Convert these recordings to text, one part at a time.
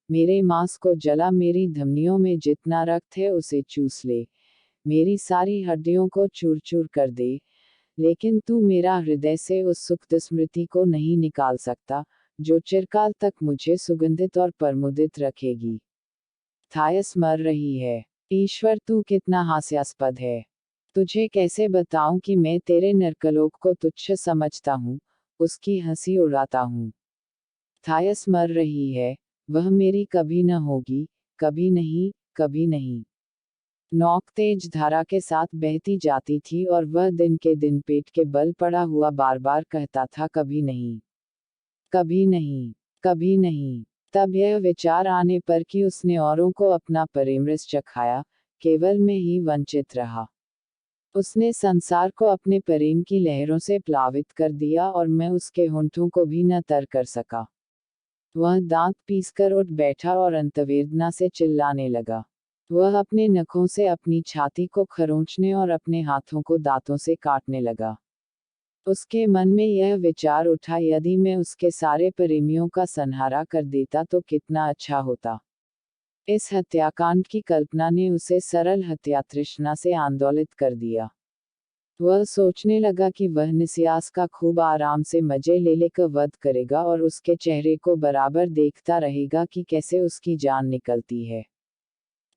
मेरे मांस को जला, मेरी धमनियों में जितना रक्त है उसे चूस ले, मेरी सारी हड्डियों को चूर चूर कर दे, लेकिन तू मेरा हृदय से उस सुखद स्मृति को नहीं निकाल सकता, जो चिरकाल तक मुझे सुगंधित और प्रमुदित रखेगी। थायस मर रही है। ईश्वर, तू कितना हास्यास्पद है। तुझे कैसे बताऊं कि मैं तेरे नरकलोक को तुच्छ समझता हूँ, उसकी हंसी उड़ाता हूँ। थायस मर रही है, वह मेरी कभी न होगी, कभी नहीं, कभी नहीं। नोक तेज धारा के साथ बहती जाती थी और वह दिन के दिन पेट के बल पड़ा हुआ बार बार कहता था, कभी नहीं, कभी नहीं, कभी नहीं। तब यह विचार आने पर कि उसने औरों को अपना प्रेमरस चखाया, केवल मैं ही वंचित रहा। उसने संसार को अपने प्रेम की लहरों से प्लावित कर दिया और मैं उसके होंठों को भी न तर कर सका। वह दांत पीसकर उठ बैठा और अंतवेदना से चिल्लाने लगा। वह अपने नखों से अपनी छाती को खरोंचने और अपने हाथों को दांतों से काटने लगा। उसके मन में यह विचार उठा, यदि मैं उसके सारे प्रेमियों का संहारा कर देता तो कितना अच्छा होता। इस हत्याकांड की कल्पना ने उसे सरल हत्या तृष्णा से आंदोलित कर दिया। वह सोचने लगा कि वह निस्यास का खूब आराम से मजे ले लेकर वध करेगा और उसके चेहरे को बराबर देखता रहेगा कि कैसे उसकी जान निकलती है।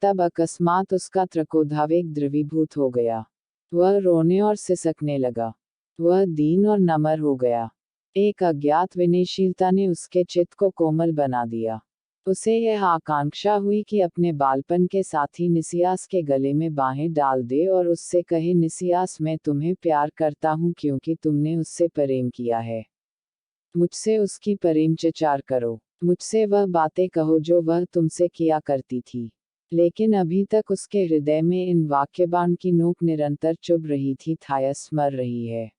तब अकस्मात उसका त्रकोधावेग द्रवीभूत हो गया। वह रोने और सिसकने लगा। वह दीन और नम्र हो गया। एक अज्ञात विनयशीलता ने उसके चित्त को कोमल बना दिया। उसे यह आकांक्षा हुई कि अपने बालपन के साथी निसियास के गले में बाहें डाल दे और उससे कहे, निसियास, मैं तुम्हें प्यार करता हूँ क्योंकि तुमने उससे प्रेम किया है। मुझसे उसकी प्रेम चर्चा करो। मुझसे वह बातें कहो जो वह तुमसे किया करती थी। लेकिन अभी तक उसके हृदय में इन वाक्यबाण की नोक निरंतर चुभ रही थी। थायस मर रही है।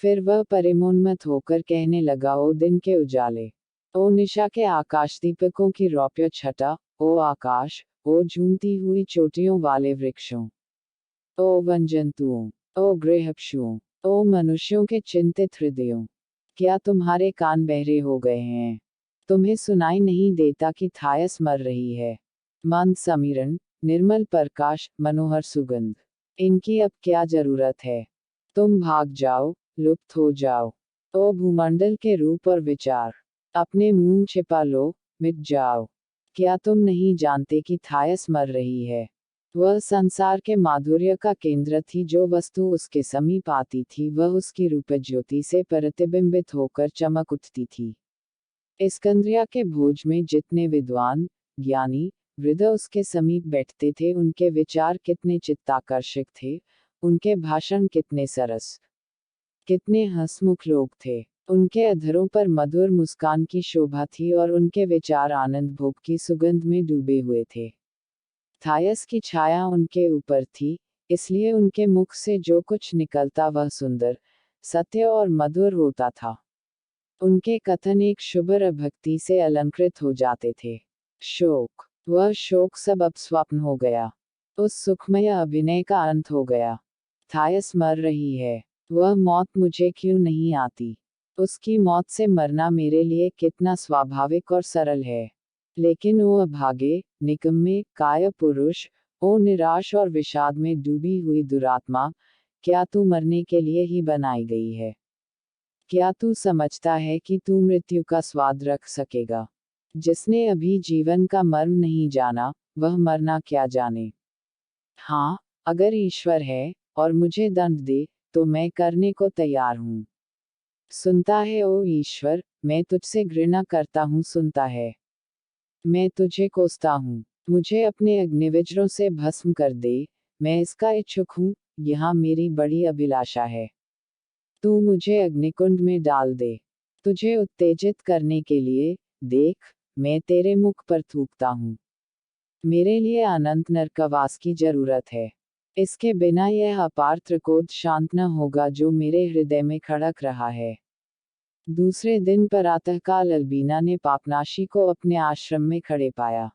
फिर वह प्रेमोन्मत्त होकर कहने लगा, ओ दिन के उजाले, ओ निशा के आकाश दीपकों की रौप्य छटा, ओ आकाश, ओ झूमती हुई चोटियों वाले वृक्षों, ओ वनजंतुओं, ओ गृहपशुओं, ओ मनुष्यों के चिंतित हृदयों, क्या तुम्हारे कान बहरे हो गए हैं? तुम्हें सुनाई नहीं देता कि थायस मर रही है? मंद समीरण, निर्मल प्रकाश, मनोहर सुगंध, इनकी अब क्या जरूरत है? तुम भाग जाओ, लुप्त हो जाओ। ओ भूमंडल के रूप और विचार, अपने मुंह छिपा लो, मिट जाओ। क्या तुम नहीं जानते कि थायस मर रही है? वह संसार के माधुर्य का केंद्र थी। जो वस्तु उसके समीप आती थी वह उसकी रूप ज्योति से प्रतिबिंबित होकर चमक उठती थी। इस्कंद्रिया के भोज में जितने विद्वान, ज्ञानी, वृद्ध उसके समीप बैठते थे, उनके विचार कितने चित्ताकर्षक थे, उनके भाषण कितने सरस, कितने हंसमुख लोग थे। उनके अधरों पर मधुर मुस्कान की शोभा थी और उनके विचार आनंद भोग की सुगंध में डूबे हुए थे। थायस की छाया उनके ऊपर थी, इसलिए उनके मुख से जो कुछ निकलता वह सुंदर, सत्य और मधुर होता था। उनके कथन एक शुभ्र भक्ति से अलंकृत हो जाते थे। शोक, वह शोक सब अब स्वप्न हो गया। उस सुखमय अभिनय का अंत हो गया। थायस मर रही है। वह मौत मुझे क्यों नहीं आती? उसकी मौत से मरना मेरे लिए कितना स्वाभाविक और सरल है। लेकिन ओ अभागे, निकम्मे, काय पुरुष, ओ निराश और विषाद में डूबी हुई दुरात्मा, क्या तू मरने के लिए ही बनाई गई है? क्या तू समझता है कि तू मृत्यु का स्वाद रख सकेगा? जिसने अभी जीवन का मर्म नहीं जाना, वह मरना क्या जाने। हाँ, अगर ईश्वर है और मुझे दंड दे, तो मैं करने को तैयार हूँ। सुनता है ओ ईश्वर, मैं तुझसे घृणा करता हूँ, सुनता है। मैं तुझे कोसता हूँ। मुझे अपने अग्निविज्रों से भस्म कर दे, मैं इसका इच्छुक हूँ, यहाँ मेरी बड़ी अभिलाषा है। तू मुझे अग्निकुंड में डाल दे। तुझे उत्तेजित करने के लिए, देख, मैं तेरे मुख पर थूकता हूँ। मेरे लिए अनंत नरकवास की जरूरत है। इसके बिना यह अपार त्रिकोध शांत न होगा जो मेरे हृदय में खड़क रहा है। दूसरे दिन प्रातःकाल अल्बीना ने पापनाशी को अपने आश्रम में खड़े पाया।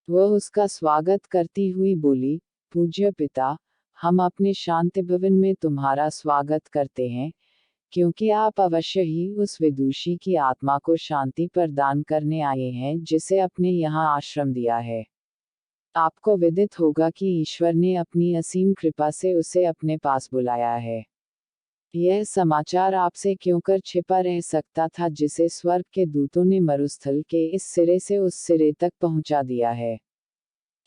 वह उसका स्वागत करती हुई बोली, पूज्य पिता, हम अपने शांति भवन में तुम्हारा स्वागत करते हैं, क्योंकि आप अवश्य ही उस विदुषी की आत्मा को शांति प्रदान करने आए हैं जिसे अपने यहाँ आश्रम दिया है। आपको विदित होगा कि ईश्वर ने अपनी असीम कृपा से उसे अपने पास बुलाया है। यह समाचार आपसे क्यों कर छिपा रह सकता था जिसे स्वर्ग के दूतों ने मरुस्थल के इस सिरे से उस सिरे तक पहुंचा दिया है।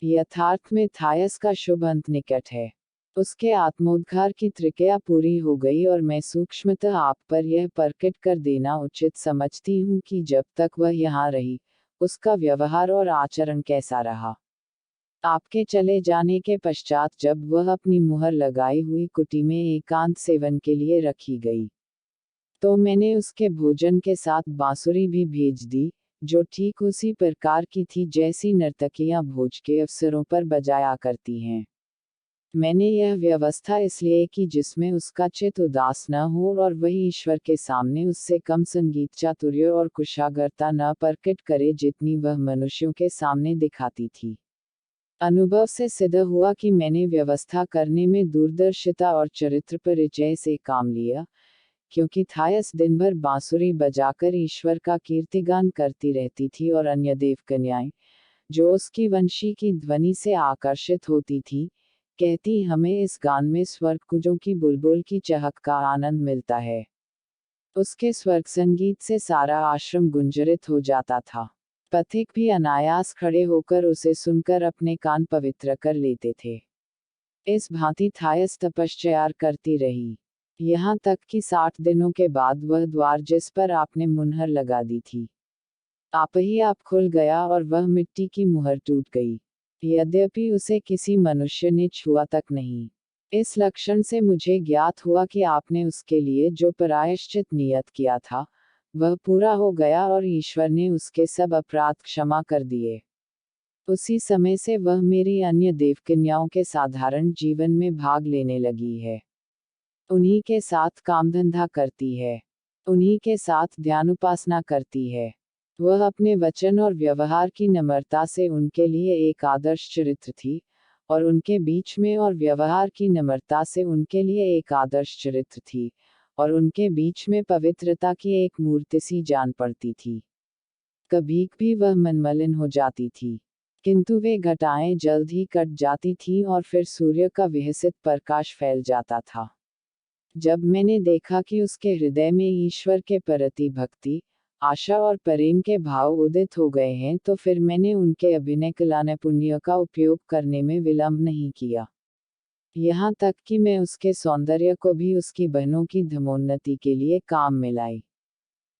यथार्थ में थायस का शुभ अंत निकट है। उसके आत्मोद्धार की त्रिक्रिया पूरी हो गई और मैं सूक्ष्मतः आप पर यह प्रकट कर देना उचित समझती हूँ कि जब तक वह यहाँ रही, उसका व्यवहार और आचरण कैसा रहा। आपके चले जाने के पश्चात जब वह अपनी मुहर लगाई हुई कुटी में एकांत सेवन के लिए रखी गई, तो मैंने उसके भोजन के साथ बांसुरी भी भेज दी, जो ठीक उसी प्रकार की थी जैसी नर्तकियां भोज के अवसरों पर बजाया करती हैं। मैंने यह व्यवस्था इसलिए की जिसमें उसका चित्त उदास न हो और वही ईश्वर के सामने उससे कम संगीत चातुर्य और कुशाग्रता न प्रकट करे जितनी वह मनुष्यों के सामने दिखाती थी। अनुभव से सिद्ध हुआ कि मैंने व्यवस्था करने में दूरदर्शिता और चरित्र परिचय से काम लिया, क्योंकि थायस दिन भर बांसुरी बजाकर ईश्वर का कीर्तिगान करती रहती थी और अन्य देवकन्याएं, जो उसकी वंशी की ध्वनि से आकर्षित होती थी, कहती हमें इस गान में स्वर्गकुजों की बुलबुल की चहक का आनंद मिलता है। उसके स्वर्ग संगीत से सारा आश्रम गुंजरित हो जाता था। पथिक भी अनायास खड़े होकर उसे सुनकर अपने कान पवित्र कर लेते थे। इस भांति थायस तपश्चर्या करती रही, यहाँ तक कि 60 दिनों के बाद वह द्वार जिस पर आपने मुहर लगा दी थी, आप ही आप खुल गया और वह मिट्टी की मुहर टूट गई। यद्यपि उसे किसी मनुष्य ने छुआ तक नहीं। इस लक्षण से मुझे ज्ञात हुआ कि आपने उसके लिए जो प्रायश्चित नियत किया था, वह पूरा हो गया और ईश्वर ने उसके सब अपराध क्षमा कर दिए। उसी समय से वह मेरी अन्य देवकन्याओं के साधारण जीवन में भाग लेने लगी है। उन्हीं के साथ कामधंधा करती है, उन्हीं के साथ ध्यान उपासना करती है। वह अपने वचन और व्यवहार की नम्रता से उनके लिए एक आदर्श चरित्र थी, और उनके बीच में और व्यवहार की नम्रता से उनके लिए एक आदर्श चरित्र थी, और उनके बीच में पवित्रता की एक मूर्ति सी जान पड़ती थी। कभी भी वह मनमलिन हो जाती थी, किंतु वे घटाएं जल्द ही कट जाती थीं और फिर सूर्य का विहसित प्रकाश फैल जाता था। जब मैंने देखा कि उसके हृदय में ईश्वर के प्रति भक्ति, आशा और प्रेम के भाव उदित हो गए हैं, तो फिर मैंने उनके अभिनय कला नैपुण्य का उपयोग करने में विलंब नहीं किया। यहाँ तक कि मैं उसके सौंदर्य को भी उसकी बहनों की धर्मोन्नति के लिए काम में लाई।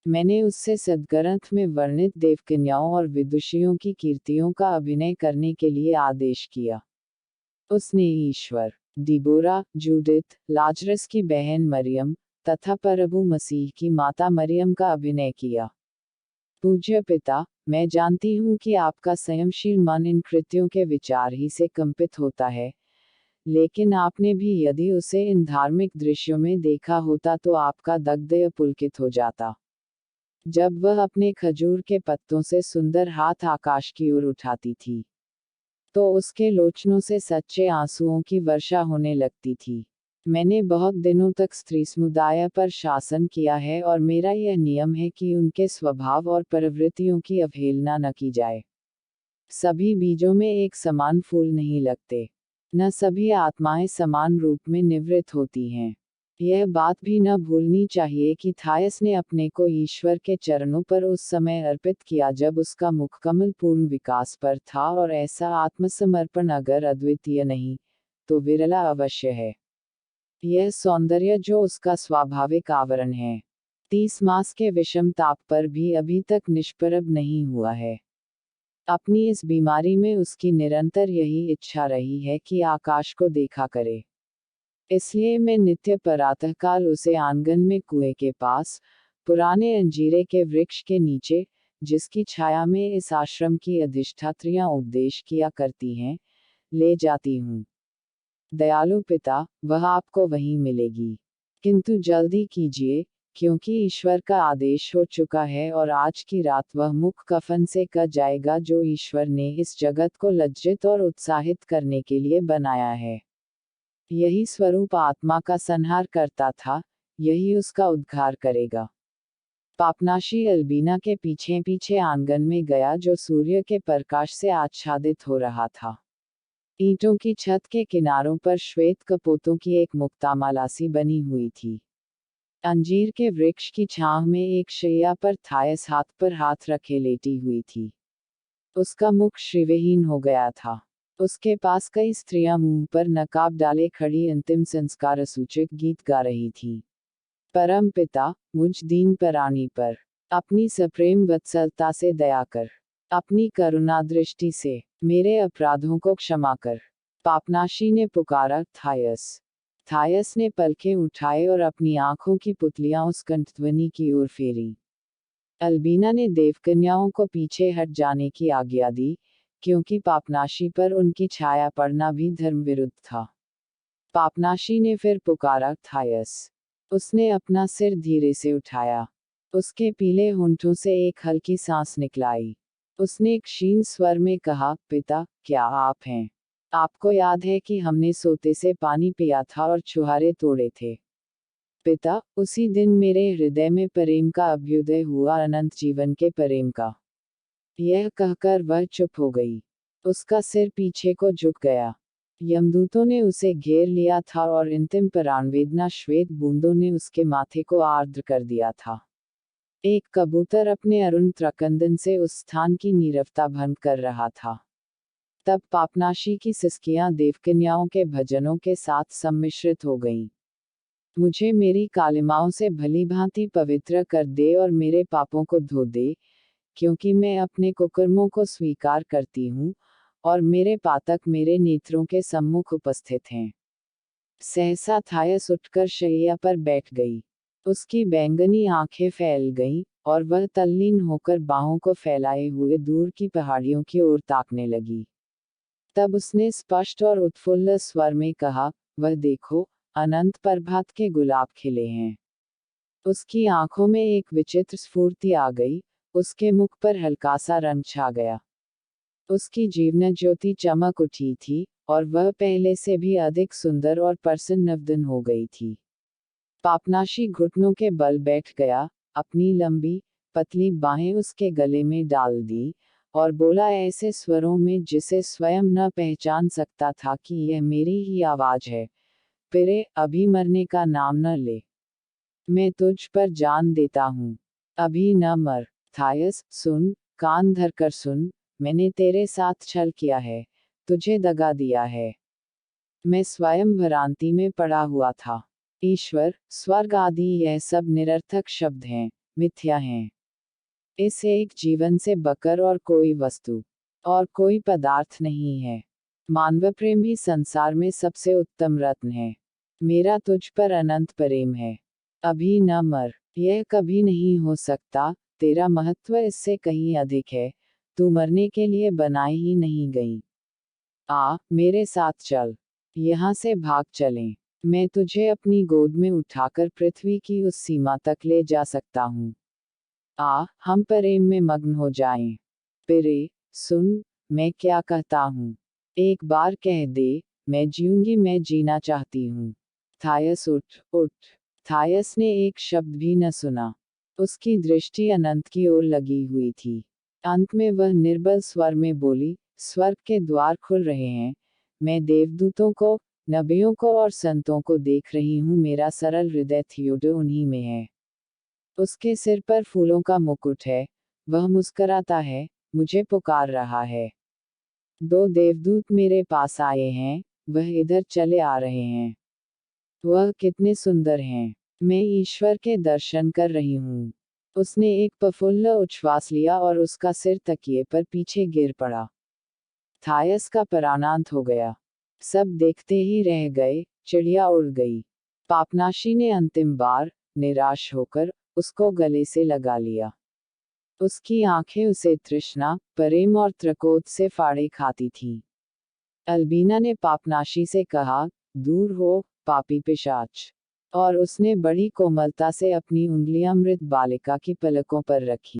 मैंने उससे सद्ग्रंथ में वर्णित देवकन्याओं और विदुषियों की कीर्तियों का अभिनय करने के लिए आदेश किया। उसने ईश्वर, डिबोरा, जूडिथ, लाजरस की बहन मरियम तथा प्रभु मसीह की माता मरियम का अभिनय किया। पूज्य पिता, मैं जानती हूँ कि आपका संयमशील मन इन कृत्यों के विचार ही से कंपित होता है, लेकिन आपने भी यदि उसे इन धार्मिक दृश्यों में देखा होता तो आपका दग्धय पुलकित हो जाता। जब वह अपने खजूर के पत्तों से सुंदर हाथ आकाश की ओर उठाती थी, तो उसके लोचनों से सच्चे आंसुओं की वर्षा होने लगती थी। मैंने बहुत दिनों तक स्त्री समुदाय पर शासन किया है और मेरा यह नियम है कि उनके स्वभाव और प्रवृत्तियों की अवहेलना न की जाए। सभी बीजों में एक समान फूल नहीं लगते, न सभी आत्माएं समान रूप में निवृत्त होती हैं। यह बात भी न भूलनी चाहिए कि थायस ने अपने को ईश्वर के चरणों पर उस समय अर्पित किया जब उसका मुखकमल पूर्ण विकास पर था, और ऐसा आत्मसमर्पण अगर अद्वितीय नहीं, तो विरला अवश्य है। यह सौंदर्य जो उसका स्वाभाविक आवरण है, 30 मास के विषम ताप पर भी अभी तक निष्प्रभ नहीं हुआ है। अपनी इस बीमारी में उसकी निरंतर यही इच्छा रही है कि आकाश को देखा करे। इसलिए मैं नित्य प्रातःकाल उसे आंगन में कुएं के पास, पुराने अंजीरे के वृक्ष के नीचे, जिसकी छाया में इस आश्रम की अधिष्ठात्रियां उपदेश किया करती हैं, ले जाती हूँ। दयालु पिता, वह आपको वहीं मिलेगी। किंतु जल्दी कीजिए, क्योंकि ईश्वर का आदेश हो चुका है और आज की रात वह मुख कफन से कट जाएगा जो ईश्वर ने इस जगत को लज्जित और उत्साहित करने के लिए बनाया है। यही स्वरूप आत्मा का संहार करता था, यही उसका उद्धार करेगा। पापनाशी अल्बीना के पीछे पीछे आंगन में गया जो सूर्य के प्रकाश से आच्छादित हो रहा था। ईंटों की छत के किनारों पर श्वेत कपोतों की एक मुक्तामाला सी बनी हुई थी। अंजीर के वृक्ष की छांव में एक शैया पर थायस हाथ पर हाथ रखे लेटी हुई थी। उसका मुख श्रीविहीन हो गया था। उसके पास कई स्त्रियां मुंह पर नकाब डाले खड़ी अंतिम संस्कार सूचक गीत गा रही थीं। परम पिता, मुझ दीन प्राणी पर अपनी सप्रेम वत्सलता से दया कर, अपनी करुणा दृष्टि से मेरे अपराधों को क्षमा कर। पापनाशी ने पुकारा, थायस। थायस ने पलकें उठाए और अपनी आंखों की पुतलियां उस कंठध्वनि की ओर फेरी। अल्बीना ने देवकन्याओं को पीछे हट जाने की आज्ञा दी, क्योंकि पापनाशी पर उनकी छाया पड़ना भी धर्म विरुद्ध था। पापनाशी ने फिर पुकारा, थायस। उसने अपना सिर धीरे से उठाया। उसके पीले होंठों से एक हल्की सांस निकलाई। उसने एक क्षीण स्वर में कहा, पिता, क्या आप हैं? आपको याद है कि हमने सोते से पानी पिया था और छुहारे तोड़े थे? पिता, उसी दिन मेरे हृदय में प्रेम का अभ्युदय हुआ, अनंत जीवन के प्रेम का। यह कहकर वह चुप हो गई। उसका सिर पीछे को झुक गया। यमदूतों ने उसे घेर लिया था और अंतिम प्राणवेदना श्वेत बूंदों ने उसके माथे को आर्द्र कर दिया था। एक कबूतर अपने अरुण त्रकंदन से उस स्थान की नीरवता भंग कर रहा था। तब पापनाशी की सिसकियां देवकन्याओं के भजनों के साथ सम्मिश्रित हो गईं। मुझे मेरी कालिमाओं से भली भांति पवित्र कर दे और मेरे पापों को धो दे, क्योंकि मैं अपने कुकर्मों को स्वीकार करती हूँ, और मेरे पातक मेरे नेत्रों के सम्मुख उपस्थित हैं। सहसा थायस उठकर शैया पर बैठ गई। उसकी बैंगनी आंखें फैल गईं, और वह तल्लीन होकर बाहों को फैलाए हुए दूर की पहाड़ियों की ओर ताकने लगी। तब उसने स्पष्ट और उत्फुल्ल स्वर में कहा, वह देखो, अनंत प्रभात के गुलाब खिले हैं। उसकी आंखों में एक विचित्र स्फूर्ति आ गई, उसके मुख पर हल्का सा रंग छा गया। उसकी जीवन ज्योति चमक उठी थी, और वह पहले से भी अधिक सुंदर और प्रसन्नवदन हो गई थी। पापनाशी घुटनों के बल बैठ गया, अपनी लंबी, पतली बाहें उसके गले में डाल दी, और बोला ऐसे स्वरों में जिसे स्वयं न पहचान सकता था कि यह मेरी ही आवाज है, पिरे, अभी मरने का नाम न ले। मैं तुझ पर जान देता हूँ। अभी न मर। थायस, सुन, कान धरकर सुन, मैंने तेरे साथ छल किया है, तुझे दगा दिया है। मैं स्वयं भ्रांति में पड़ा हुआ था। ईश्वर, स्वर्ग आदि यह सब निरर्थक शब्द हैं, मिथ्या हैं। इस एक जीवन से बकर और कोई वस्तु और कोई पदार्थ नहीं है। मानव प्रेम ही संसार में सबसे उत्तम रत्न है। मेरा तुझ पर अनंत प्रेम है। अभी न मर। यह कभी नहीं हो सकता, तेरा महत्व इससे कहीं अधिक है, तू मरने के लिए बनाई ही नहीं गई। आ, मेरे साथ चल। यहाँ से भाग चलें। मैं तुझे अपनी गोद में उठाकर पृथ्वी की उस सीमा तक ले जा सकता हूँ। आ, हम प्रेम में मग्न हो जाएं। पिरे, सुन, मैं क्या कहता हूँ। एक बार कह दे, मैं जीऊंगी, मैं जीना चाहती हूँ। थायस, उठ, उठ। थायस ने एक शब्द भी न सुना। उसकी दृष्टि अनंत की ओर लगी हुई थी। अंत में वह निर्बल स्वर में बोली, स्वर्ग के द्वार खुल रहे हैं, मैं देवदूतों को, नबियों को और संतों को देख रही हूँ, मेरा सरल हृदय थियोडो उन्हीं में है। उसके सिर पर फूलों का मुकुट है, वह मुस्कराता है, मुझे पुकार रहा है। दो देवदूत मेरे पास आए हैं, वह इधर चले आ रहे हैं। वह कितने सुंदर हैं। मैं ईश्वर के दर्शन कर रही हूँ। उसने एक प्रफुल्ल उच्छ्वास लिया और उसका सिर तकिए पर पीछे गिर पड़ा। थायस का प्राणांत हो गया। सब देखते ही रह गए, चिड़िया उड़ गई। पापनाशी ने अंतिम बार, निराश होकर, उसको गले से लगा लिया। उसकी आंखें उसे तृष्णा, प्रेम और त्रकोत से फाड़े खाती थीं। अल्बीना ने पापनाशी से कहा, दूर हो, पापी पिशाच। और उसने बड़ी कोमलता से अपनी उंगलियां मृत बालिका की पलकों पर रखी।